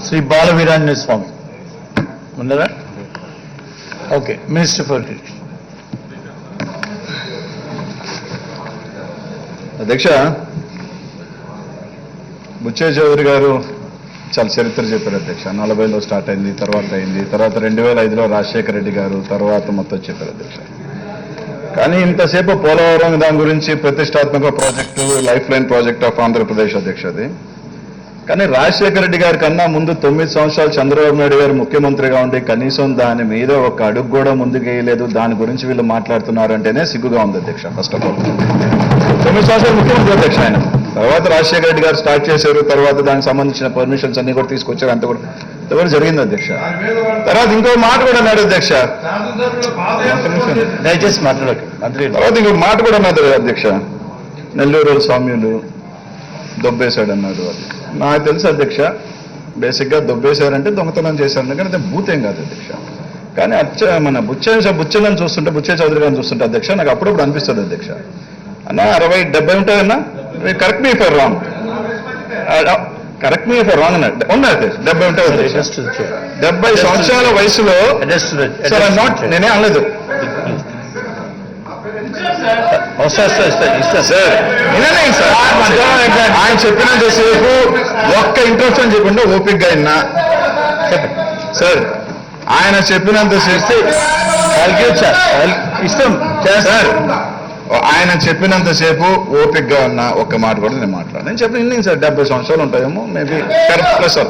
శ్రీ బాలవీరాంజనేయ స్వామి ఉన్నారా? Okay, minister for అధ్యక్ష, బుచ్చయ్య చౌదరి గారు చాలా చరిత్ర చెప్పారు అధ్యక్ష. 40లో స్టార్ట్ అయింది, తర్వాత 2005లో రాజశేఖర రెడ్డి గారు, తర్వాత మొత్తం చెప్పారు అధ్యక్ష. కానీ ఇంతసేపు పోలవరం దాని గురించి ప్రతిష్టాత్మక project, life line project of Andhra Pradesh అధ్యక్ష అది. కానీ రాజశేఖర రెడ్డి గారి కన్నా ముందు 9 సంవత్సరాలు చంద్రబాబు నాయుడు గారు ముఖ్యమంత్రిగా ఉండి కనీసం దాని మీద ఒక అడుగు కూడా ముందుకు వేయలేదు. దాని గురించి వీళ్ళు మాట్లాడుతున్నారంటేనే సిగ్గుగా ఉంది అధ్యక్ష. ఫస్ట్ ఆఫ్ ఆల్ 9 సంవత్సరాలు ముఖ్యమంత్రి అధ్యక్ష ఆయన. తర్వాత రాజశేఖర రెడ్డి గారు స్టార్ట్ చేశారు, తర్వాత దానికి సంబంధించిన పర్మిషన్స్ అన్ని కూడా తీసుకొచ్చారు, అంత కూడా జరిగింది అధ్యక్ష. తర్వాత ఇంకో మాట కూడా అన్నాడు అధ్యక్ష, దయచేసి మాట్లాడక మంత్రి. తర్వాత ఇంకో మాట కూడా అన్నారు అధ్యక్ష, నెల్లూరు స్వామ్యులు దొబ్బేశాడు అన్నాడు. అది నాకు తెలుసు అధ్యక్ష, బేసిక్గా దొబ్బేశారంటే దొంగతనం చేశారని, కానీ అది భూతేం కాదు అధ్యక్ష. కానీ మన బుచ్చయ్యని చూస్తుంటే, బుచ్చయ్య చౌదరి గారిని చూస్తుంటే అధ్యక్ష, నాకు అప్పుడప్పుడు అనిపిస్తుంది అధ్యక్ష, అన్న 60-70 ఉంటాయన్నా, correct me for wrong, correct me for wrong అన్న, ఉన్నాయి 70 ఉంటాయి అధ్యక్ష. 70 సంవత్సరాల వయసులో నేనే అనలేదు సార్, ఆయన చెప్పినంతసేపు ఒక్క ఇంట్రెస్ట్ చెప్పండి ఓపిక్గా అయినా సార్. ఆయన చెప్పినంతసేపు ఇష్టం సార్, ఆయన చెప్పినంతసేపు ఓపిక్గా ఉన్న ఒక్క మాట కూడా నేను మాట్లాడాను. నేను చెప్పిన సార్ 70 సంవత్సరాలు ఉంటాయేమో మేబీ, కరెక్ట్ ప్లస్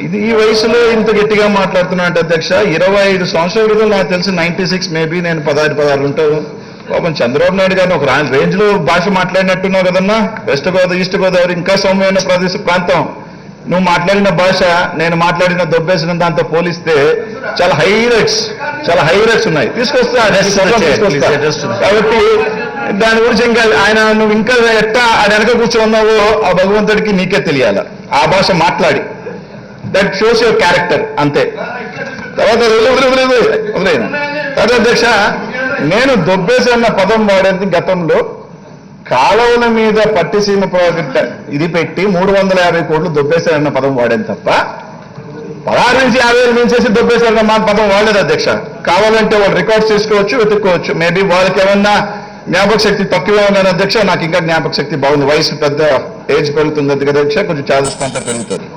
ఇది ఈ వయసులో ఇంత గట్టిగా మాట్లాడుతున్నా అంటే అధ్యక్ష, 25 సంవత్సరాల క్రితం నాకు తెలిసి 96 మేబీ నేను 16 ఉంటాను. పాపం చంద్రబాబు నాయుడు గారిని ఒక రేంజ్ లో భాష మాట్లాడినట్టున్నావు కదన్నా. వెస్ట్ గోదావరి, ఈస్ట్ గోదావరి ఇంకా సౌమ్యమైన ప్రాంతం. నువ్వు మాట్లాడిన భాష నేను మాట్లాడిన దొబ్బేసిన దాంతో పోలిస్తే చాలా హై రేట్స్ ఉన్నాయి. తీసుకొస్తా. కాబట్టి దాని గురించి ఇంకా ఆయన నువ్వు ఇంకా ఎట్టా ఆయన వెనక కూర్చోన్నావో ఆ భగవంతుడికి నీకే తెలియాల. ఆ భాష మాట్లాడి దట్ షోస్ యువర్ క్యారెక్టర్ అంతే. తర్వాత అధ్యక్ష, నేను దొబ్బేసి అన్న పదం వాడేది గతంలో కాలువల మీద పట్టిసీమ ప్రాజెక్ట్ ఇది పెట్టి 350 కోట్లు దొబ్బేశారన్న పదం వాడేది తప్ప 16 నుంచి 50 మించేసి దొబ్బేశారన్న మా పదం వాడలేదు అధ్యక్ష. కావాలంటే వాళ్ళు రికార్డ్స్ చేసుకోవచ్చు, వెతుక్కోవచ్చు. మేబీ వాళ్ళకి ఏమన్నా జ్ఞాపక శక్తి తక్కువే ఉందని అధ్యక్ష, నాకు ఇంకా జ్ఞాపక శక్తి బాగుంది. వయసు పెద్ద ఏజ్ పెరుగుతుంది అధ్యక్ష, కొంచెం ఛార్జెస్ కొంత పెరుగుతుంది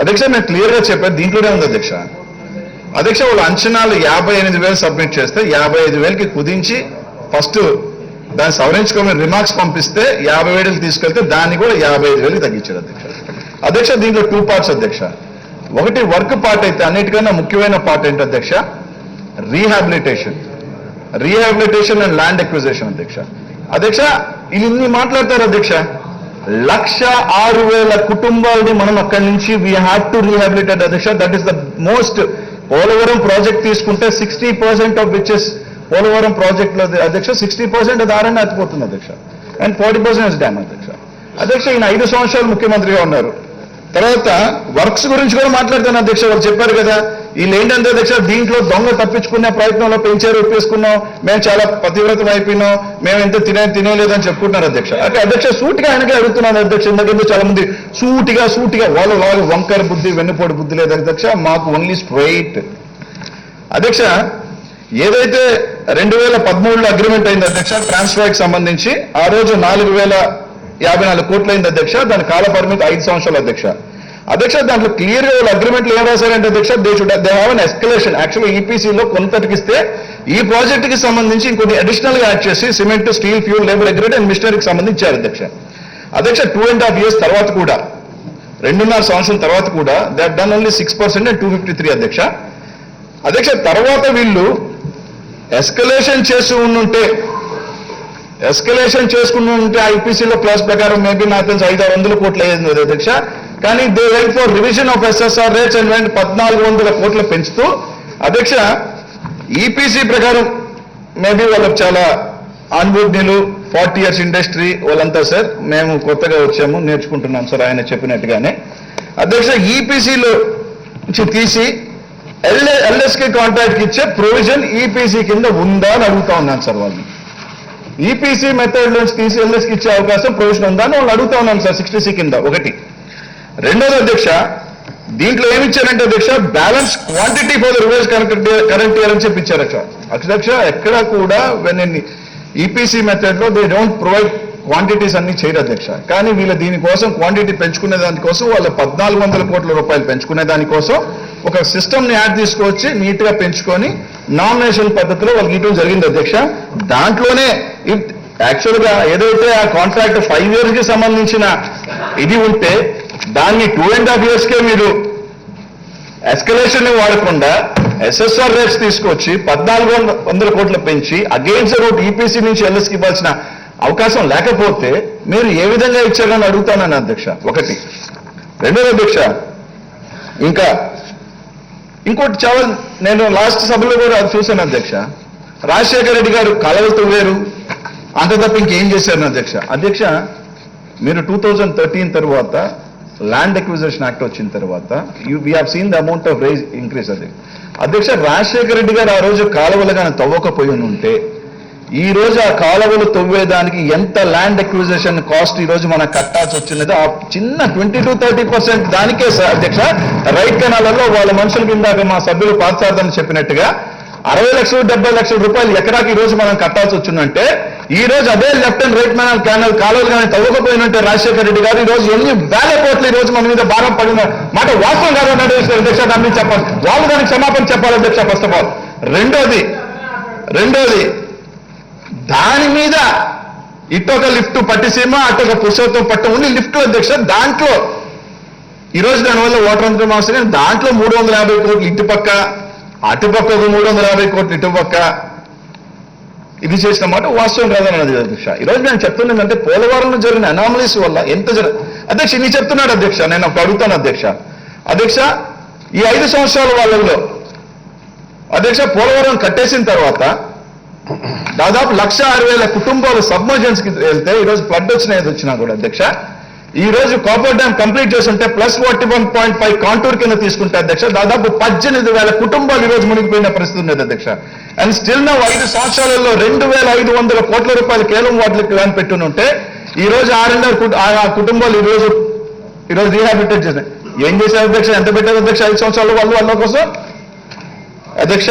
అధ్యక్ష. నేను క్లియర్గా చెప్పాను, దీంట్లోనే ఉంది అధ్యక్ష. వాళ్ళు అంచనాలు 58,000 సబ్మిట్ చేస్తే 55,000కి కుదించి ఫస్ట్ దాన్ని సవరించుకోమని రిమార్క్స్ పంపిస్తే 57,000 తీసుకెళ్తే దాన్ని కూడా 55,000కి తగ్గించారు అధ్యక్ష. దీంట్లో 2 పార్ట్స్ అధ్యక్ష. ఒకటి వర్క్ పార్ట్ అయితే అన్నిటికన్నా ముఖ్యమైన పార్ట్ ఏంటి అధ్యక్ష, రీహాబిలిటేషన్ అండ్ ల్యాండ్ ఎక్విజిషన్ అధ్యక్ష. ఇన్ని మాట్లాడతారు అధ్యక్ష. 106,000 కుటుంబాలని మనం అక్కడి నుంచి వీ హ్యావ్ టు రీహాబిలిటేట్ అధ్యక్ష. That is the most. Polavaram project తీసుకుంటే 60% of which is Polavaram project లో అధ్యక్ష 60% అది ఆర్ఎండ్ అతిపోతుంది అధ్యక్ష, అండ్ 40% డ్యామ్ అధ్యక్ష. ఈయన 5 సంవత్సరాలు ముఖ్యమంత్రిగా ఉన్నారు. తర్వాత వర్క్స్ గురించి కూడా మాట్లాడుతాను అధ్యక్ష. వాళ్ళు చెప్పారు కదా, వీళ్ళు ఏంటంటే అధ్యక్ష, దీంట్లో దొంగ తప్పించుకునే ప్రయత్నంలో పెంచారు, ఒప్పేసుకున్నాం, మేము చాలా పతివ్రతం అయిపోయినాం, మేము ఎంత తినేలేదని చెప్పుకుంటున్నారు అధ్యక్ష. అంటే అధ్యక్ష సూటిగా ఆయనకే అడుగుతున్నాను అధ్యక్ష. ఎందుకంటే చాలా మంది సూటిగా వాళ్ళు వంకర బుద్ధి, వెన్నుపోటు బుద్ధి లేదు అధ్యక్ష. మాకు ఓన్లీ స్ట్రైట్ అధ్యక్ష. ఏదైతే 2013లో అగ్రిమెంట్ అయింది అధ్యక్ష ట్రాన్స్ఫర్కి సంబంధించి, ఆ రోజు 4,054 కోట్లు అయింది అధ్యక్ష. దాని కాల పరిమితి 5 సంవత్సరాలు అధ్యక్ష. దాంట్లో క్లియర్గా వాళ్ళు అగ్రిమెంట్లు ఏం రాశారంటే అధ్యక్ష, దే హ్యావ్ అన్ ఎస్కలేషన్. యాక్చువల్గా ఈపీసీలో కొంతటికిస్తే ఈ ప్రాజెక్టుకి సంబంధించి ఇంకొన్ని అడిషనల్గా యాడ్ చేసి cement, steel, fuel, labour agreement and మిషనరీకి సంబంధించి ఇచ్చారు అధ్యక్ష. 2.5 years తర్వాత కూడా, 2.5 సంవత్సరం తర్వాత కూడా they have done only 6% and 253 అధ్యక్ష. తర్వాత వీళ్ళు ఎస్కలేషన్ చేసుకుని ఉంటే ఐపీసీలో క్లాస్ ప్రకారం మేబీ నాకు తెలిసి 500-600 కోట్లు అయ్యింది అధ్యక్ష. కానీ they went for revision of SSR rates and went 1,400 కోట్లు పెంచుతూ అధ్యక్ష. ఈపీసీ ప్రకారం మేబీ వాళ్ళకి చాలా అనుభవజ్ఞులు, 40 years ఇండస్ట్రీ వాళ్ళంతా సార్, మేము కొత్తగా వచ్చాము, నేర్చుకుంటున్నాం సార్ ఆయన చెప్పినట్టుగానే అధ్యక్ష. ఈపీసీలో నుంచి తీసి ఎల్ఎస్కి కాంట్రాక్ట్కి ఇచ్చే ప్రొవిజన్ ఈపీసీ కింద ఉందా అని అడుగుతా ఉన్నాను సార్. వాళ్ళు ఈపీసీ మెథడ్ నుంచి తీసి ఎల్ఎస్కి ఇచ్చే అవకాశం ప్రొవిజన్ ఉందా అని వాళ్ళు అడుగుతా ఉన్నాను సార్ 60C కింద. ఒకటి. రెండోది అధ్యక్ష, దీంట్లో ఏమి ఇచ్చారంటే అధ్యక్ష, balance quantity for the revise current year అని చెప్పి ఇచ్చారు అధ్యక్ష. ఎక్కడ కూడా వెన్ ఇన్ ఈపీసీ మెథడ్ లో దే డోంట్ ప్రొవైడ్ క్వాంటిటీస్ అన్ని చేయరు అధ్యక్ష. కానీ వీళ్ళ దీనికోసం క్వాంటిటీ పెంచుకునే దానికోసం వాళ్ళ 1400 కోట్ల రూపాయలు పెంచుకునే దానికోసం ఒక సిస్టమ్ ని యాడ్ తీసుకొచ్చి నీట్ గా పెంచుకొని నామినేషన్ పద్ధతిలో వాళ్ళకి ఇవ్వడం జరిగింది అధ్యక్ష. దాంట్లోనే యాక్చువల్ గా ఏదైతే ఆ కాంట్రాక్ట్ 5 years కి సంబంధించిన ఇది ఉంటే దాన్ని 2.5 years కే మీరు ఎస్కలేషన్ వాడకుండా ఎస్ఎస్ఆర్ రేట్స్ తీసుకొచ్చి 1400 కోట్లు పెంచి అగైన్స్ రూట్ ఈపీసీ నుంచి ఎల్ఎస్కి ఇవ్వాల్సిన అవకాశం లేకపోతే మీరు ఏ విధంగా ఇచ్చారని అడుగుతానని అధ్యక్ష. ఒకటి. రెండోది అధ్యక్ష, ఇంకా ఇంకోటి చాలా నేను లాస్ట్ సభలో కూడా అది చూశాను అధ్యక్ష. రాజశేఖర రెడ్డి గారు కాలువలు తవ్వారు, అంత తప్ప ఇంకేం చేశారని అధ్యక్ష. అధ్యక్ష, మీరు 2013 తర్వాత ల్యాండ్ ఎక్విజిషన్ యాక్ట్ వచ్చిన తర్వాత we have seen the amount of rise increase. అధ్యక్ష, రాజశేఖర రెడ్డి గారు ఆ రోజు కాలువలు కానీ తవ్వకపోయి ఉంటే ఈ రోజు ఆ కాలువలు తవ్వేదానికి ఎంత ల్యాండ్ ఎక్విజిషన్ కాస్ట్ ఈ రోజు మనం కట్టాల్సి వచ్చినదో ఆ చిన్న 20-30% దానికే అధ్యక్ష రైట్ కెనాలలో వాళ్ళ మనుషులకి ఇందాక మా సభ్యులు పార్థసారథి చెప్పినట్టుగా 60 లక్షలు 70 లక్షల రూపాయలు ఎకరాకి ఈ రోజు మనం కట్టాల్సి వచ్చిందంటే ఈ రోజు అదే లెఫ్ట్ అండ్ రైట్ కెనాల్ కాలువలు కానీ తవ్వకపోయినంటే రాజశేఖర రెడ్డి గారు ఈ రోజు ఎన్ని వేల కోట్లు ఈ రోజు మన మీద భారం పడిన మాట వాస్తవం కాదని అధ్యక్ష. దాన్ని చెప్పాలి, వాళ్ళు దానికి క్షమాపణ చెప్పాలి అధ్యక్ష. First of all. రెండోది దాని మీద ఇటొక లిఫ్ట్ పట్టిసీమ అటొక పురుషోత్తం పట్ట ఉంది లిఫ్ట్ అధ్యక్ష. దాంట్లో ఈరోజు దానివల్ల వాటర్ అంతా అవసరం, కానీ దాంట్లో 350 కోట్లు ఇటుపక్క, అటుపక్క ఒక 350 కోట్లు ఇటుపక్క ఇది చేసిన మాట వాస్తవం కాదన్నది అధ్యక్ష. ఈరోజు నేను చెప్తున్నదంటే పోలవరంలో జరిగిన అనామలీస్ వల్ల ఎంత అధ్యక్ష నీ చెప్తున్నాడు అధ్యక్ష. నేను ఒక అడుగుతాను అధ్యక్ష, ఈ 5 సంవత్సరాల వాళ్ళలో అధ్యక్ష పోలవరం కట్టేసిన తర్వాత దాదాపు 1,60,000 కుటుంబాలు సబ్మర్జెన్స్కి వెళ్తే ఈరోజు ఫ్లడ్ వచ్చినా కూడా అధ్యక్ష ఈ రోజు కాపర్ డ్యామ్ కంప్లీట్ చేస్తుంటే +41.5 కాంటూర్ కింద తీసుకుంటే అధ్యక్ష దాదాపు 18,000 కుటుంబాలు ఈ రోజు మునిగిపోయిన పరిస్థితి ఉన్నది అధ్యక్ష. అండ్ స్టిల్ నా 5 సంవత్సరాలలో 2,500 కోట్ల రూపాయలు కేవలం వాటికి ప్లాన్ పెట్టునుంటే ఈ రోజు 6.5 కుటుంబాలు ఈ రోజు రీహాబిలిటేట్ చేశారు. ఏం చేశారు అధ్యక్ష? ఎంత పెట్టారు అధ్యక్ష 5 సంవత్సరాలు వాళ్ళ కోసం అధ్యక్ష?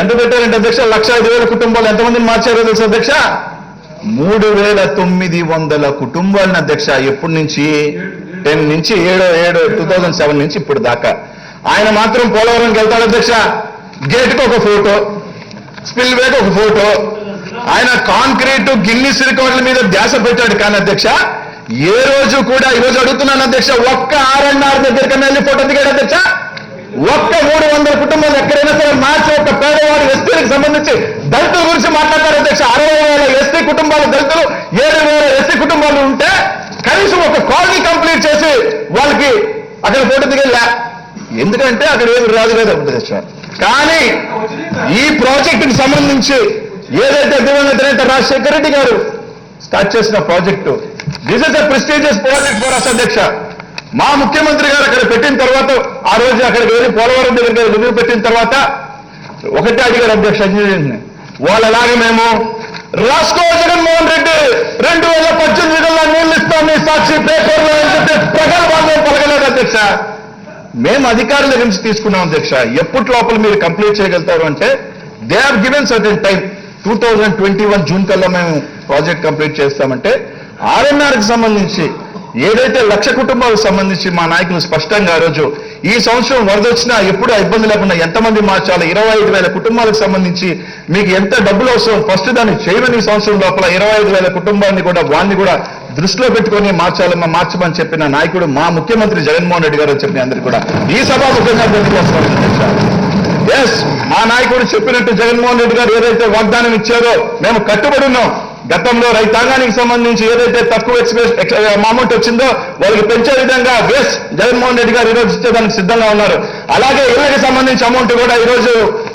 ఎంత పెట్టారంటే అధ్యక్ష 1,05,000 కుటుంబాలు ఎంతమందిని మార్చారో తెలుసు అధ్యక్ష? 3,900 కుటుంబాలను అధ్యక్ష. ఎప్పటి నుంచి 2007 నుంచి ఇప్పుడు దాకా. ఆయన మాత్రం పోలవరంకి వెళ్తాడు అధ్యక్ష, గేట్కి ఒక ఫోటో, స్పిల్ వేకి ఒక ఫోటో, ఆయన కాంక్రీటు గిన్నిస్ రికార్డుల మీద ధ్యాస పెట్టాడు. కానీ అధ్యక్ష ఏ రోజు కూడా ఈ రోజు అడుగుతున్నాను అధ్యక్ష, ఒక్క R&R దగ్గరికన్నా వెళ్ళి ఫోటో దిగాడు అధ్యక్ష? ఒక్క 300 కుటుంబాలు ఎక్కడైనా సరే మార్చి ఒక పేదవాడు ఎస్టీలకు సంబంధించి దళితుల గురించి మాట్లాడతారు అధ్యక్ష. 60,000 ఎస్టీ కుటుంబాలు దళితులు, 7,000 ఎస్టీ కుటుంబాలు ఉంటే కనీసం ఒక కాలనీ కంప్లీట్ చేసి వాళ్ళకి అక్కడ ఫోటో దిగేలా. ఎందుకంటే అక్కడ ఏమి రాదు కదా అధ్యక్ష. కానీ ఈ ప్రాజెక్టుకి సంబంధించి ఏదైతే దివంగత నేత రాజశేఖర రెడ్డి గారు స్టార్ట్ చేసిన project, this is a prestigious project for us అధ్యక్ష. మా ముఖ్యమంత్రి గారు అక్కడ పెట్టిన తర్వాత ఆ రోజు అక్కడికి వెళ్ళి పోలవరం దగ్గర రివ్యూ పెట్టిన తర్వాత ఒకటే అడిగారు అధ్యక్ష, వాళ్ళలాగే మేము రాష్ట్ర జగన్మోహన్ రెడ్డి 2018 నీళ్ళు ఇస్తాం సాక్షి పేపర్లో అని చెప్పి ప్రగల్భాలు పలకలేదు అధ్యక్ష. మేము అధికారుల నుంచి తీసుకున్నాం అధ్యక్ష. ఎప్పటి లోపల మీరు కంప్లీట్ చేయగలుగుతారు అంటే they have given certain time. 2021 June కల్లా మేము ప్రాజెక్ట్ కంప్లీట్ చేస్తామంటే R&Rకి సంబంధించి ఏదైతే 1,00,000 కుటుంబాలకు సంబంధించి మా నాయకులు స్పష్టంగా ఆ రోజు ఈ సంవత్సరం వరద వచ్చినా ఎప్పుడూ ఇబ్బంది లేకుండా ఎంతమంది మార్చాలి, 25,000 కుటుంబాలకు సంబంధించి మీకు ఎంత డబ్బులు అవసరం ఫస్ట్ దాన్ని చేయమని ఈ సంవత్సరం లోపల 25,000 కుటుంబాన్ని కూడా వాడిని కూడా దృష్టిలో పెట్టుకొని మార్చమని చెప్పిన నాయకుడు మా ముఖ్యమంత్రి జగన్మోహన్ రెడ్డి గారు చెప్పిన అందరికీ కూడా ఈ సభాముఖంగా ఎస్ మా నాయకుడు చెప్పినట్టు జగన్మోహన్ రెడ్డి గారు ఏదైతే వాగ్దానం ఇచ్చారో మేము కట్టుబడి ఉన్నాం. గతంలో రైతాంగానికి సంబంధించి ఏదైతే తక్కువ అమౌంట్ వచ్చిందో వాళ్ళకి పెంచే విధంగా జగన్మోహన్ రెడ్డి గారు ఈరోజు ఇచ్చేదానికి సిద్ధంగా ఉన్నారు. అలాగే ఇళ్ళకి సంబంధించి అమౌంట్ కూడా ఈరోజు,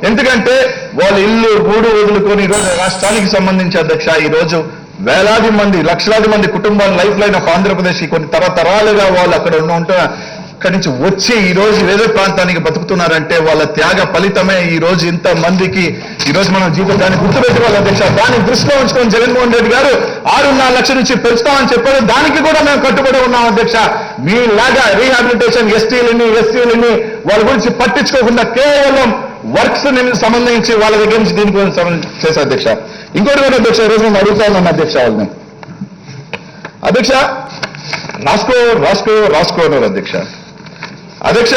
ఎందుకంటే వాళ్ళ ఇల్లు గూడు వదులుకొని ఈరోజు రాష్ట్రానికి సంబంధించి అధ్యక్ష ఈరోజు వేలాది మంది 1,00,000 మంది కుటుంబాల లైఫ్ లైన్ ఆఫ్ ఆంధ్రప్రదేశ్ కొన్ని తరతరాలుగా వాళ్ళు అక్కడ ఉంటున్న అక్కడి నుంచి వచ్చి ఈ రోజు వేరే ప్రాంతానికి బతుకుతున్నారంటే వాళ్ళ త్యాగ ఫలితమే ఈ రోజు ఇంత మందికి ఈ రోజు మనం జీవితాన్ని గుర్తుపెట్టుకోవాలి అధ్యక్ష. దాన్ని దృష్టిలో ఉంచుకొని జగన్మోహన్ రెడ్డి గారు 6.5 లక్షల నుంచి పెంచుతామని చెప్పారు. దానికి కూడా మేము కట్టుబడి ఉన్నాం అధ్యక్ష. మీలాగా రీహాబిలిటేషన్ ఎస్టీలని వాళ్ళ గురించి పట్టించుకోకుండా కేవలం వర్క్స్ సంబంధించి వాళ్ళ దగ్గర నుంచి దీని గురించి చేశారు అధ్యక్ష. ఇంకోటి కూడా అధ్యక్ష, ఈ రోజు నేను అడుగుతా ఉన్నాను అధ్యక్ష వాళ్ళని. అధ్యక్ష రాసుకో అన్నారు అధ్యక్ష. అధ్యక్ష,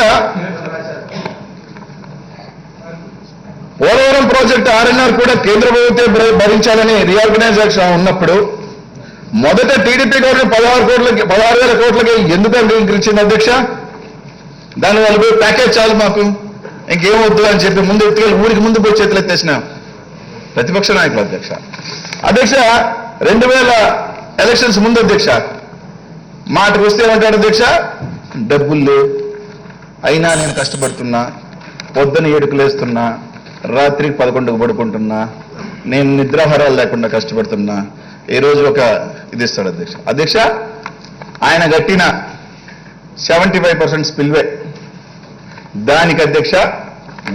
పోలవరం ప్రాజెక్టు ఆర్ఎన్ఆర్ కూడా కేంద్ర ప్రభుత్వం భరించాలని రీఆర్గనైజేషన్ ఉన్నప్పుడు మొదట టీడీపీ గవర్నమెంట్ 16,000 కోట్లకి ఎందుకు అంగీకరించింది అధ్యక్ష? దాని వాళ్ళు ప్యాకేజ్ చాలు మాకు ఇంకేమవుతుంది అని చెప్పి ముందు ఎత్తుకెళ్ళి ఊరికి ముందు పోయి చేతులు ఎత్తేసిన ప్రతిపక్ష నాయకులు అధ్యక్ష. అధ్యక్ష, 2000 ఎలక్షన్స్ ముందు అధ్యక్ష మాటకు వస్తే ఏమంటాడు అధ్యక్ష? డబ్బులు లేవు, అయినా నేను కష్టపడుతున్నా, పొద్దున 7కు లేస్తున్నా, రాత్రికి 11కు పడుకుంటున్నా, నేను నిద్రాహారాలు లేకుండా కష్టపడుతున్నా. ఈ రోజు ఒక ఇది ఇస్తాడు అధ్యక్ష. అధ్యక్ష, ఆయన కట్టిన 75% స్పిల్వే, దానికి అధ్యక్ష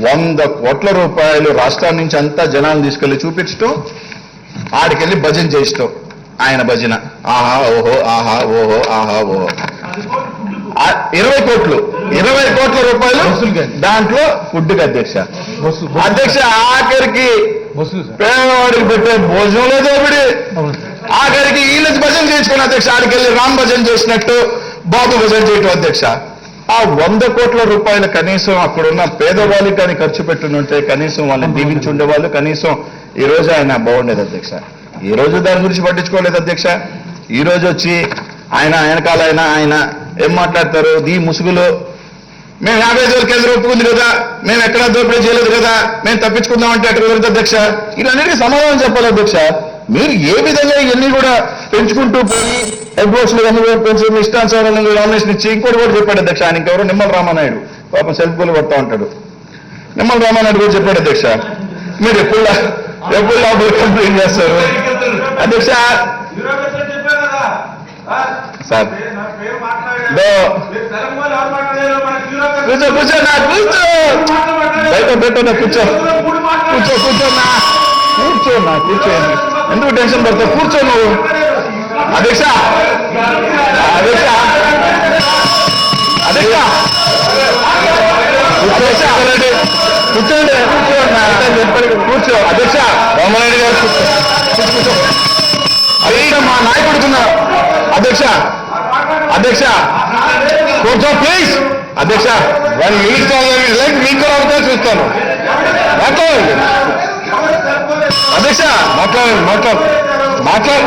100 కోట్ల రూపాయలు రాష్ట్రాల నుంచి అంతా జనాలను తీసుకెళ్లి చూపించటం, ఆడికెళ్ళి భజన చేయించటం. ఆయన భజన ఆహా ఓహో ఆహా ఓహో ఆహా ఓహో. 20 కోట్ల రూపాయలు దాంట్లో ఫుడ్కి అధ్యక్ష. అధ్యక్ష, ఆఖరికి పేదవాడికి పెట్టే భోజనంలో దోపిడి, ఆఖరికి వీళ్ళు భజన చేసుకుని అధ్యక్ష ఆడికెళ్ళి రామ్ భజన చేసినట్టు బాబు భజన చేయటం అధ్యక్ష. ఆ 100 కోట్ల రూపాయలు కనీసం అక్కడున్న పేదవాళ్ళకి కానీ ఖర్చు పెట్టునుంటే కనీసం వాళ్ళని దీవించి ఉండేవాళ్ళు, కనీసం ఈ రోజు ఆయన బాగుండేది అధ్యక్ష. ఈ రోజు దాని గురించి పట్టించుకోలేదు అధ్యక్ష. ఈ రోజు వచ్చి ఆయన ఏం మాట్లాడతారు? దీ ముసుగులో మేము 55,000 కేంద్రం ఒప్పుకుంది కదా, మేము ఎక్కడా దోపిడీ చేయలేదు కదా, మేము తప్పించుకుందామంటే అక్కడ కుదరదు అధ్యక్ష. ఇవన్నీ సమాధానం చెప్పాలి అధ్యక్ష. మీరు ఏ విధంగా ఇవన్నీ కూడా పెంచుకుంటూ పోయి ఎగ్బోర్డ్స్లు అన్ని పెంచి ఇష్టానుసారాలను నామినేషన్ ఇచ్చి ఇంకోటి కూడా చెప్పాడు అధ్యక్ష. ఆయన ఇంకెవరో నిమ్మల రామానాయుడు పాపం సెల్ఫ్ గోలు పడతా ఉంటాడు. నిమ్మల రామానాయుడు కూడా చెప్పాడు అధ్యక్ష, మీరు ఎప్పుడు లోపల కంప్లైంట్ చేస్తారు అధ్యక్ష. సార్ కూర్చో ఎందుకు టెన్షన్ పడతావు? కూర్చో నువ్వు అధ్యక్ష. కూర్చో అధ్యక్ష. రామారెడ్డి గారు కూర్చో. అదే మా నాయకుడుకున్నా అధ్యక్ష కూర్చో ప్లీజ్ అధ్యక్ష. వాళ్ళు లైక్ మీకు కూడా అవకాశం చూస్తాను. అధ్యక్ష మాట్లాడు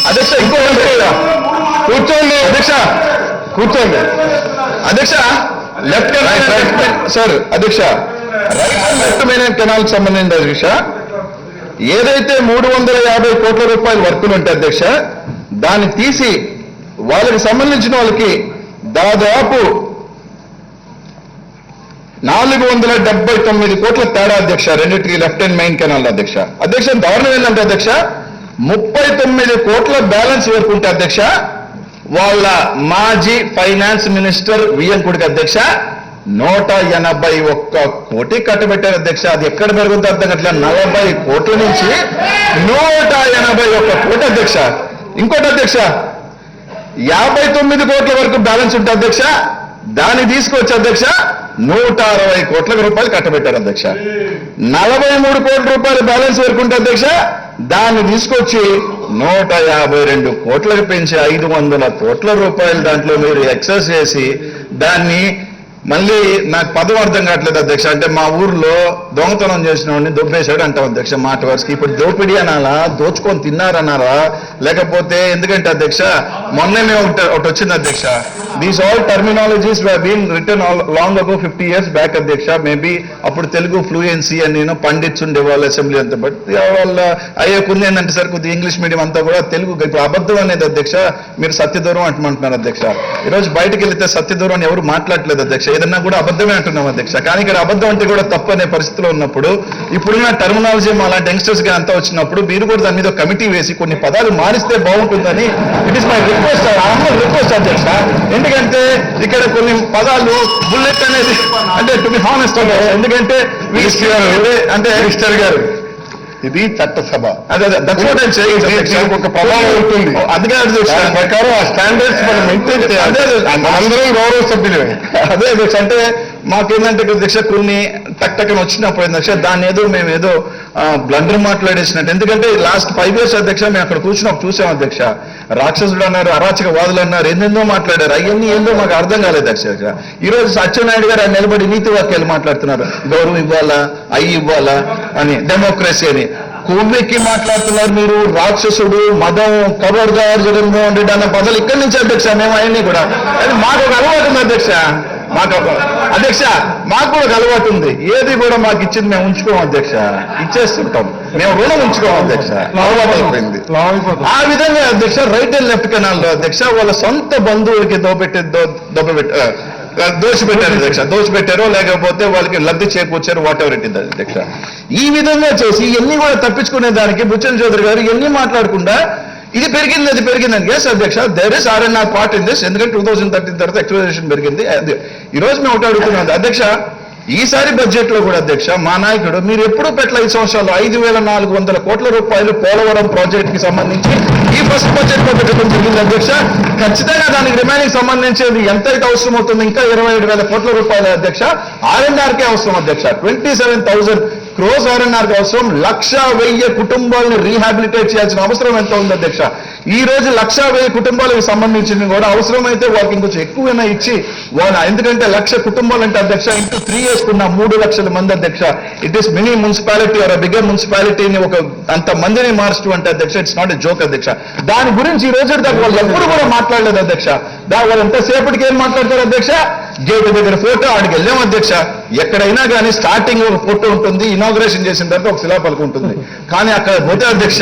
అధ్యక్ష ఇంకో కూర్చోండి కూర్చోండి అధ్యక్ష. లెఫ్ట్ సార్ అధ్యక్ష, లెఫ్ట్ మెయిన్ కెనాల్కి సంబంధించిన అధ్యక్ష ఏదైతే 350 కోట్ల రూపాయల వర్కులు ఉంటాయి అధ్యక్ష, దాన్ని తీసి వాళ్ళకి సంబంధించిన వాళ్ళకి దాదాపు 479 కోట్ల తేడా అధ్యక్ష, రెండింటికి లెఫ్ట్ అండ్ మెయిన్ కెనాల్ అధ్యక్ష. దారుణం ఏంటంటే అధ్యక్ష 39 కోట్ల బ్యాలెన్స్ వరకు ఉంటే అధ్యక్ష వాళ్ళ మాజీ ఫైనాన్స్ మినిస్టర్ వియ్యంకుడికి అధ్యక్ష 181 కోటి కట్టబెట్టారు అధ్యక్ష. అది ఎక్కడ పెరుగుతుంది అర్థం కావట్లే. 40 కోట్ల నుంచి 181 కోటి అధ్యక్ష. ఇంకోటి అధ్యక్ష 59 కోట్ల వరకు బ్యాలెన్స్ ఉంటుంది అధ్యక్ష, దాన్ని తీసుకొచ్చి అధ్యక్ష 160 కోట్ల రూపాయలు కట్టబెట్టారు అధ్యక్ష. 43 కోట్ల రూపాయల బ్యాలెన్స్ వరకు ఉంటే అధ్యక్ష దాన్ని తీసుకొచ్చి 152 కోట్లకు పెంచి 500 కోట్ల రూపాయలు దాంట్లో మీరు ఎక్సెస్ చేసి దాన్ని మళ్ళీ నాకు పదం అర్థం కావట్లేదు అధ్యక్ష. అంటే మా ఊర్లో దొంగతనం చేసిన వాడిని దొబ్బేశాడు అంటాం అధ్యక్ష మాట వరుసకి. ఇప్పుడు దోపిడీ అనాలా, దోచుకొని తిన్నారన్నారా, లేకపోతే ఎందుకంటే అధ్యక్ష మొన్ననే ఒకటి వచ్చింది అధ్యక్ష. These all terminologies been written long ago 50 years back అధ్యక్ష. మేబీ అప్పుడు తెలుగు ఫ్లూయెన్సీ అని నేను పండిట్స్ ఉండేవాళ్ళు అసెంబ్లీ అంతా. బట్ వాళ్ళ అయ్యే కొన్ని ఏంటంటే సార్ కొద్దిగా ఇంగ్లీష్ మీడియం అంతా కూడా తెలుగు ఇప్పుడు అబద్ధం అనేది అధ్యక్ష. మీరు సత్యదూరం అంటున్నారు అధ్యక్ష. ఈరోజు బయటకు వెళితే సత్యదూరం అని ఎవరు మాట్లాడలేదు అధ్యక్ష. ఏదన్నా కూడా అబద్ధమే అంటున్నాం అధ్యక్ష. కానీ ఇక్కడ అబద్ధం అంటే కూడా తప్పు అనే పరిస్థితిలో ఉన్నప్పుడు ఇప్పుడున్న టర్మినాలజీ అలాంటి యంగ్స్టర్స్ గా అంతా వచ్చినప్పుడు మీరు కూడా దాని మీద కమిటీ వేసి కొన్ని పదాలు మారిస్తే బాగుంటుందని ఇట్ ఈస్ మై రిక్వెస్ట్ అధ్యక్ష. ఎందుకంటే ఇక్కడ కొన్ని పదాలు బుల్లెట్ అనేది అంటే టు బి హానెస్ట్ ఎందుకంటే అంటే మినిస్టర్ గారు ఇది చట్టసభ. అదే ఒక ప్రభావం ఉంటుంది. అందుకే ప్రకారం ఆ స్టాండర్డ్స్ మనం మెయింటైన్ చేయాలి. అందరం గౌరవ సభ్యులే. అదే అధ్యక్ష అంటే మాకేందంటే అధ్యక్ష కొన్ని టక్కన వచ్చినప్పుడు అధ్యక్ష దాన్ని ఏదో మేము ఏదో బ్లండర్ మాట్లాడేసినట్టు. ఎందుకంటే లాస్ట్ 5 years అధ్యక్ష మేము అక్కడ కూర్చున్నప్పుడు చూసాం అధ్యక్ష. రాక్షసుడు అన్నారు, అరాచకవాదులు అన్నారు, ఎన్నెన్నో మాట్లాడారు. అవన్నీ ఏందో మాకు అర్థం కాలేదు అధ్యక్ష. ఈ రోజు సత్యనారాయణ గారు ఆయన నిలబడి నీతి వాక్యాలు మాట్లాడుతున్నారు. గౌరవం ఇవ్వాలా, అయ్యి ఇవ్వాలా అని, డెమోక్రసీ అని కొవ్వెక్కి మాట్లాడుతున్నారు మీరు. రాక్షసుడు, మదం, కబర్దార్, జగన్మోహన్ రెడ్డి అన్న పదాలు ఇక్కడి నుంచి అధ్యక్ష. మేము అవన్నీ కూడా అది మాకు ఒక అలవాటు ఉంది అధ్యక్ష. అధ్యక్ష మాకు కూడా ఒక అలవాటు ఉంది. ఏది కూడా మాకు ఇచ్చింది మేము ఉంచుకోం అధ్యక్ష, ఇచ్చేస్తుంటాం. మేము రుణం ఉంచుకోం అధ్యక్ష. అలవాటు అయిపోయింది. ఆ విధంగా అధ్యక్ష రైట్ అండ్ లెఫ్ట్ కెనాల్లో అధ్యక్ష వాళ్ళ సొంత బంధువులకి దోషిపెట్టారు అధ్యక్ష. దోషిపెట్టారో లేకపోతే వాళ్ళకి లబ్ధి చేకూర్చారు, వాట్ ఎవర్ ఇట్ ఇస్ అధ్యక్ష. ఈ విధంగా చేసి ఇవన్నీ కూడా తప్పించుకునే దానికి బుచ్చన్ చౌదరి గారు ఇవన్నీ మాట్లాడకుండా ఇది పెరిగింది, అది పెరిగిందని. ఎస్ అధ్యక్ష, there is RNR part in this. ఎందుకంటే 2013 తర్వాత ఎక్స్ప్లెనేషన్ పెరిగింది. ఈ రోజు మేము ఒకటి అడుగుతున్నాం అధ్యక్ష, ఈసారి బడ్జెట్ లో కూడా అధ్యక్ష మా నాయకుడు మీరు ఎప్పుడూ పెట్టల 5 సంవత్సరాలు 5,400 కోట్ల రూపాయలు పోలవరం ప్రాజెక్ట్ కి సంబంధించి ఈ ఫస్ట్ బడ్జెట్ లో పెట్టడం జరిగింది అధ్యక్ష. ఖచ్చితంగా దానికి రిమైనింగ్ సంబంధించేది ఎంత అవసరం అవుతుంది, ఇంకా 27,000 కోట్ల రూపాయల అధ్యక్ష RNR కే అవసరం అధ్యక్ష. 27,000 crores RNR కి అవసరం. 1,10,000 కుటుంబాలను రీహాబిలిటేట్ చేయాల్సిన అవసరం ఎంత ఉంది అధ్యక్ష. ఈ రోజు 1,10,000 కుటుంబాలకు సంబంధించింది కూడా అవసరమైతే వాళ్ళకి ఇంకొంచెం ఎక్కువైనా ఇచ్చి వాళ్ళ, ఎందుకంటే 1,00,000 కుటుంబాలు అంటే అధ్యక్ష ఇంటూ 3 years కున్న 3 లక్షల మంది అధ్యక్ష. It is mini municipality or bigger మున్సిపాలిటీని ఒక అంత మందిని మార్చడం అంటే అధ్యక్ష ఇట్స్ నాట్ ఎ జోక్ అధ్యక్ష. దాని గురించి ఈ రోజు దాకా వాళ్ళు ఎప్పుడు కూడా మాట్లాడలేదు అధ్యక్ష. వాళ్ళు ఎంతసేపటికి ఏం మాట్లాడతారు అధ్యక్ష, గేట్ దగ్గర ఫోటో ఆడికి వెళ్ళాం అధ్యక్ష. ఎక్కడైనా కానీ స్టార్టింగ్ ఒక ఫోటో ఉంటుంది, ఇనాగ్రేషన్ చేసిన తర్వాత ఒక శిలాఫలకం ఉంటుంది. కానీ అక్కడ పోతే అధ్యక్ష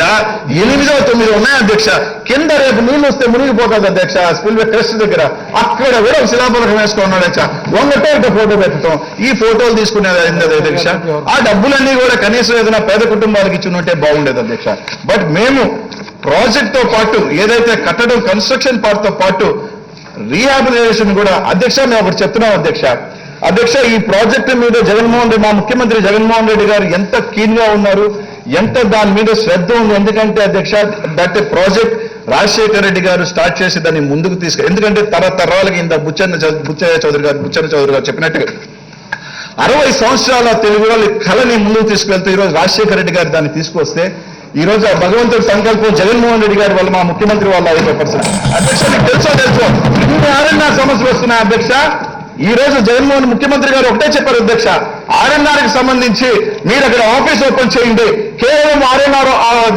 8, 9 ఉన్నాయి అధ్యక్ష. కింద రేపు నీళ్ళు వస్తే మునిగిపోతుంది అధ్యక్ష. స్పిల్వే టెస్ట్ దగ్గర అక్కడ కూడా ఒక శిలాఫలకం వేసుకున్నాడు అధ్యక్ష. వంగటే ఒక ఫోటో పెట్టడం, ఈ ఫోటోలు తీసుకునేది అధ్యక్ష. ఆ డబ్బులన్నీ కూడా కనీసం ఏదైనా పేద కుటుంబాలకు ఇచ్చి ఉంటే బాగుండేది అధ్యక్ష. బట్ మేము ప్రాజెక్ట్ తో పాటు ఏదైతే కట్టడం కన్స్ట్రక్షన్ పార్ట్ తో పాటు రీహాబిలిటేషన్ కూడా అధ్యక్ష మేము ఒకటి చెప్తున్నాం అధ్యక్ష ఈ ప్రాజెక్టు మీద జగన్మోహన్ రెడ్డి, మా ముఖ్యమంత్రి జగన్మోహన్ రెడ్డి గారు ఎంత కీన్ గా ఉన్నారు, ఎంత దాని మీద శ్రద్ధ ఉంది. ఎందుకంటే అధ్యక్ష దట్ ప్రాజెక్ట్ రాజశేఖర రెడ్డి గారు స్టార్ట్ చేసి దాన్ని ముందుకు ఎందుకంటే తరతరాలకి ఇంత బుచ్చన్న చౌదరి గారు చెప్పినట్టుగా 60 సంవత్సరాల తెలుగు వాళ్ళ కళని ముందుకు తీసుకెళ్తూ ఈరోజు రాజశేఖర రెడ్డి గారు దాన్ని తీసుకొస్తే ఈ రోజు ఆ భగవంతుడి సంకల్పం జగన్మోహన్ రెడ్డి గారి వల్ల మా ముఖ్యమంత్రి వాళ్ళ 50%. అధ్యక్ష మీకు తెలుసో ఇన్ని RNR సమస్యలు వస్తున్నాయి అధ్యక్ష. ఈ రోజు జగన్మోహన్ ముఖ్యమంత్రి గారు ఒకటే చెప్పారు అధ్యక్ష, RNR కి సంబంధించి మీరు అక్కడ ఆఫీస్ ఓపెన్ చేయండి, కేవలం RNR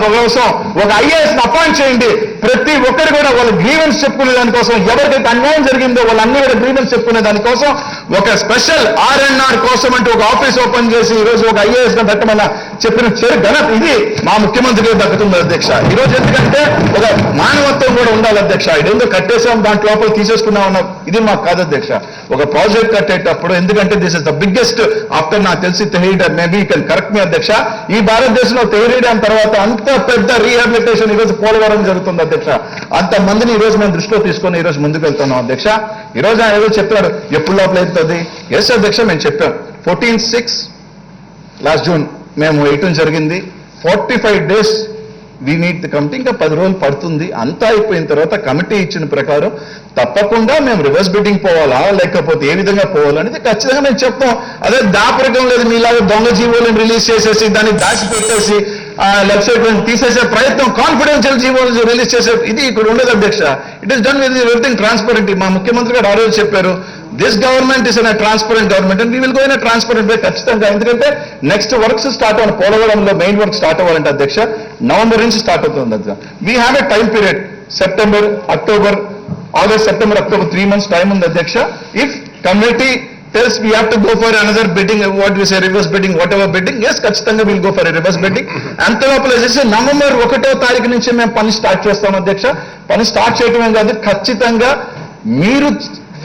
కోసం ఒక IAS అపాయింట్ చేయండి. ప్రతి ఒక్కరు కూడా వాళ్ళ గ్రీవెన్స్ చెప్పుకునే దానికోసం, ఎవరికైతే అన్యాయం జరిగిందో వాళ్ళన్నీ కూడా గ్రీవెన్స్ చెప్పుకునే దానికోసం ఒక స్పెషల్ RNR కోసం అంటే ఒక ఆఫీస్ ఓపెన్ చేసి ఈ రోజు ఒక IAS గా పెట్టమన్న చెప్పిన ఘనత ఇది మా ముఖ్యమంత్రికి దక్కుతుంది అధ్యక్ష. ఈ రోజు ఎందుకంటే ఒక మానవత్వం కూడా ఉండాలి అధ్యక్ష. ఇదేందో కట్టేసాం దాంట్ లోపల తీసేసుకున్నాం అన్న ఇది మాకు కాదు అధ్యక్ష. ఒక ప్రాజెక్ట్ కట్టేటప్పుడు ఎందుకంటే this is the biggest after నాకు తెలిసి Tehri dam, maybe you can correct me అధ్యక్ష, ఈ భారతదేశంలో తెహరీ డ్యామ్ తర్వాత అంత పెద్ద రీహాబిలిటేషన్ ఈరోజు పోలవరం జరుగుతుంది అధ్యక్ష. అంత మందిని ఈ రోజు మేము దృష్టిలో తీసుకొని ఈ రోజు ముందుకు వెళ్తున్నాం అధ్యక్ష. ఈ రోజు ఆయన ఏదో చెప్తారు ఎప్పుడు లోపల అవుతుంది. ఎస్ అధ్యక్ష మేము చెప్పాం 14/6 లాస్ట్ జూన్ మేము వేయటం జరిగింది. 45 days we need the committee, ఇంకా 10 రోజులు పడుతుంది. అంతా అయిపోయిన తర్వాత కమిటీ ఇచ్చిన ప్రకారం తప్పకుండా మేము రివర్స్ బిడ్డింగ్ పోవాలా లేకపోతే ఏ విధంగా పోవాలనేది ఖచ్చితంగా మేము చెప్తాం. అదే దాపరికం లేదు మీలాగా దొంగ జీవోలను రిలీజ్ చేసేసి దాన్ని దాచిపెట్టేసి వెబ్సైట్ తీసేసే ప్రయత్నం, కాన్ఫిడెన్షియల్ జీవోలు రిలీజ్ చేసే ఇది ఇక్కడ ఉండదు అధ్యక్ష. It is done with everything transparent. మా ముఖ్యమంత్రి గారు ఆ రోజు చెప్పారు, this government is in transparent government and we will go in transparent వే ఖచ్చితంగా. ఎందుకంటే నెక్స్ట్ వర్క్స్ స్టార్ట్ అవ్వాలి, పోలవరంలో మెయిన్ వర్క్ స్టార్ట్ అవ్వాలంటే అధ్యక్ష నవంబర్ నుంచి స్టార్ట్ అవుతుంది అధ్యక్ష. We have a time period, September, October, August, September, October 3 months time ఉంది అధ్యక్ష. If committee tells we have to go for another bidding, what we say reverse bidding, whatever bidding, yes ఖచ్చితంగా we'll go for a reverse bidding. అంత లోపల చేసి November 1వ తారీఖు నుంచి మేము పని స్టార్ట్ చేస్తాం అధ్యక్ష. పని స్టార్ట్ చేయటమే కాదు ఖచ్చితంగా మీరు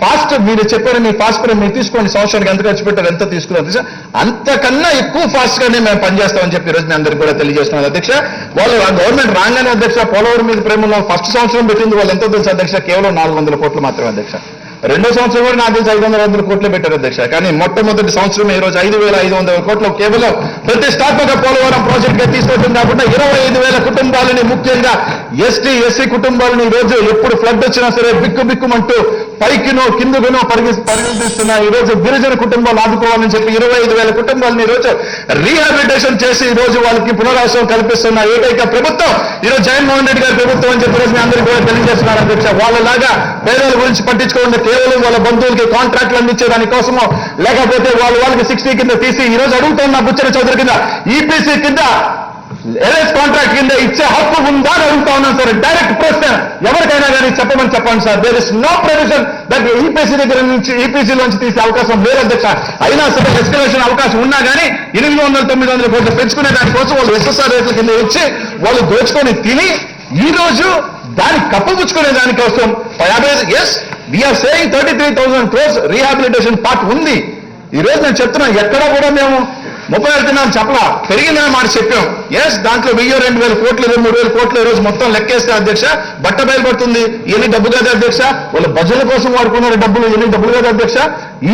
ఫాస్ట్ మీరు చెప్పారు, మీ ఫాస్ట్ పని మీరు తీసుకోండి, సంవత్సరానికి ఎంత ఖర్చు పెట్టారు, ఎంత తీసుకున్నారు అధ్యక్ష, అంతకన్నా ఎక్కువ ఫాస్ట్ గానే మేము పనిచేస్తామని చెప్పి ఈరోజు మీ అందరికీ కూడా తెలియజేస్తున్నాం అధ్యక్ష. వాళ్ళు గవర్నమెంట్ రాగానే అధ్యక్ష పోలవరం మీద ప్రేమ ఫస్ట్ సంవత్సరం పెట్టింది వాళ్ళు ఎంతో తెలుసు అధ్యక్ష, కేవలం 400 కోట్లు మాత్రమే అధ్యక్ష. రెండో సంవత్సరం కూడా నాకు తెలిసి 500 కోట్లు పెట్టారు అధ్యక్ష. కానీ మొట్టమొదటి సంవత్సరం ఈ రోజు 5,500 కోట్లు కేవలం ప్రతిష్టాత్మక పోలవరం ప్రాజెక్ట్ గా తీసుకోవడం కాకుండా 25,000 కుటుంబాలని, ముఖ్యంగా ఎస్సీ కుటుంబాలని ఈ రోజు ఎప్పుడు ఫ్లడ్ వచ్చినా సరే బిక్కుమంటూ పైకినో కిందకునో పరిగెత్తిస్తున్న ఈ రోజు గిరిజన కుటుంబాలు ఆదుకోవాలని చెప్పి 25,000 కుటుంబాలను ఈ రోజు రీహాబిలిటేషన్ చేసి ఈ రోజు వాళ్ళకి పునరావాసం కల్పిస్తున్న ఏకైక ప్రభుత్వం ఈ రోజు జగన్మోహన్ రెడ్డి గారి ప్రభుత్వం అని చెప్పి మీ అందరికీ కూడా తెలియజేస్తున్నారు అధ్యక్ష. వాళ్ళలాగా పేదల గురించి పట్టించుకోకుండా కేవలం వాళ్ళ బంధువులకి కాంట్రాక్ట్లు అందించే దానికోసమో, లేకపోతే వాళ్ళకి 60 కింద తీసి ఈ రోజు అడుగుతున్న బుచ్చర చౌదరి కింద ఈపీసీ కింద ఎల్ఎస్ కాంట్రాక్ట్ కింద ఇచ్చే హక్కు ఉందా అని అడుగుతా ఉన్నాను సార్. డైరెక్ట్ ప్రశ్న ఎవరికైనా కానీ చెప్పండి sir. There is no provision that EPC దగ్గర నుంచి ఈపీసీలోంచి తీసే అవకాశం లేదు అధ్యక్ష. అయినా సరే ఎస్కలేషన్ అవకాశం ఉన్నా కానీ 800-900 కోట్లు పెంచుకునే దానికోసం వాళ్ళు ఎస్ఎస్ఆర్ రేట్ల కింద ఇచ్చి వాళ్ళు దోచుకొని తిని ఈ రోజు దాన్ని కప్పపుచ్చుకునే దానికోసం we're saying 33,000 crores rehabilitation part ఉంది. ఈ రోజు నేను చెప్తున్నా, ఎక్కడా కూడా మేము 30,000 చెప్పలా, పెరిగిందనే మాట చెప్పాం. దాంట్లో 1,000-2,000 కోట్లు 3,000 కోట్లు ఈ రోజు మొత్తం లెక్కేస్తే అధ్యక్ష బట్ట బయలుపడుతుంది. ఎన్ని డబ్బు కాదు అధ్యక్ష, వాళ్ళ బడ్జెట్ల కోసం వాడుకున్నారు డబ్బులు, ఎన్ని డబ్బులు కాదు అధ్యక్ష.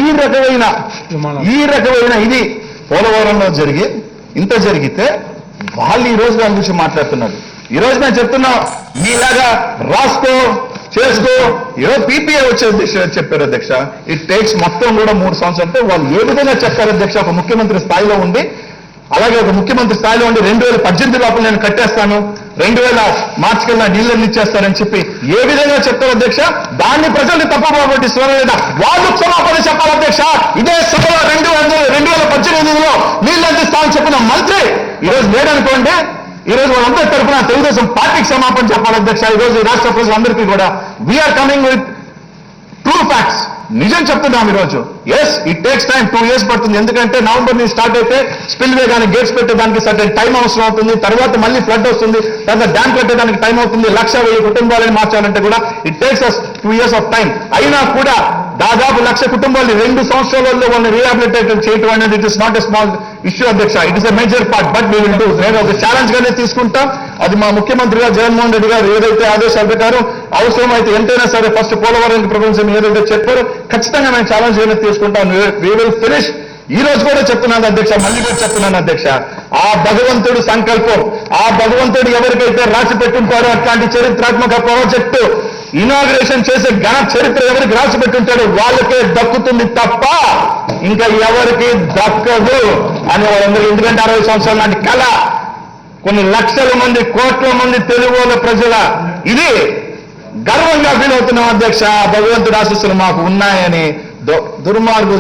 ఈ రకమైన ఇది పోలవరంలో ఇంత జరిగితే వాళ్ళు ఈ రోజు దాని గురించి మాట్లాడుతున్నారు. ఈ రోజు నేను చెప్తున్నా, మీలాగా రాసుకో చేసుకో ఏదో పీపీఏ వచ్చే చెప్పారు అధ్యక్ష. ఇట్ టేక్స్ మొత్తం కూడా 3 సంవత్సరాలు. అంటే వాళ్ళు ఏ విధంగా చెప్పారు అధ్యక్ష, ఒక ముఖ్యమంత్రి స్థాయిలో ఉండి, అలాగే ఒక ముఖ్యమంత్రి స్థాయిలో ఉండి 2018 లోపల నేను కట్టేస్తాను, 2000 మార్చి కల్లా నీళ్ళని ఇచ్చేస్తారని చెప్పి ఏ విధంగా చెప్తారు అధ్యక్ష. దాన్ని ప్రజల్ని తప్పుబాటు లేదా వాళ్ళు క్షమాపణ చెప్పాలి అధ్యక్ష. ఇదే సభలో 2018లో నీళ్ళు అందిస్తామని చెప్పిన మంత్రి ఈరోజు లేడనుకోండి, ఈ రోజు వాళ్ళందరి తరఫున తెలుగుదేశం పార్టీకి క్షమాపణ చెప్పాలి అధ్యక్ష. ఈ రోజు రాష్ట్ర ప్రజలందరికీ కూడా we're coming with true facts. నిజం చెప్తున్నాం ఈరోజు. ఇట్ టేక్స్ టైం, 2 years పడుతుంది. ఎందుకంటే నవంబర్ నుంచి స్టార్ట్ అయితే స్పిల్వే కానీ గేట్స్ పెట్టేదానికి సర్టెన్ టైం అవసరం అవుతుంది. తర్వాత మళ్ళీ ఫ్లడ్ వస్తుంది, తర్వాత డ్యామ్ కట్టేదానికి టైం అవుతుంది. 1,00,000 కుటుంబాలను మార్చాలంటే కూడా it takes us 2 years of time. అయినా కూడా దాదాపు 1,00,000 కుటుంబాలు 2 సంవత్సరాలలో వాళ్ళని రీహాబిలిటేట్ చేయడం అనేది it is not a small issue అధ్యక్ష. It is a major part, but we will do. నేను ఒక ఛాలెంజ్ గానే తీసుకుంటాం. అది మా ముఖ్యమంత్రిగా జగన్మోహన్ రెడ్డి గారు ఏదైతే ఆదేశాల ప్రకారం అవసరమైతే ఎంతైనా సరే ఫస్ట్ పోలవరం ప్రపంచం ఏదైతే చెప్పారో ఖచ్చితంగా మేము ఛాలెంజ్ గానే తీసుకుంటాం. We will finish. ఈ రోజు కూడా చెప్తున్నాను అధ్యక్ష, మళ్ళీ కూడా చెప్తున్నాను అధ్యక్ష, ఆ భగవంతుడు సంకల్పం, ఆ భగవంతుడు ఎవరికైతే రాసి పెట్టుంటారో అట్లాంటి చరిత్రాత్మక ప్రాజెక్టు ఇనాగ్రేషన్ చేసే ఘన చరిత్ర ఎవరికి రాసి పెట్టుంటాడో వాళ్ళకే దక్కుతుంది తప్ప ఇంకా ఎవరికి దక్కదు అని వాళ్ళందరూ. ఎందుకంటే 60 సంవత్సరాల నాటి కళ, కొన్ని లక్షల మంది, కోట్ల మంది తెలుగు ప్రజల ఇది గర్వంగా ఫీల్ అవుతున్నాం అధ్యక్ష. భగవంతుడి ఆశీస్సులు మాకు ఉన్నాయని దుర్మార్గులు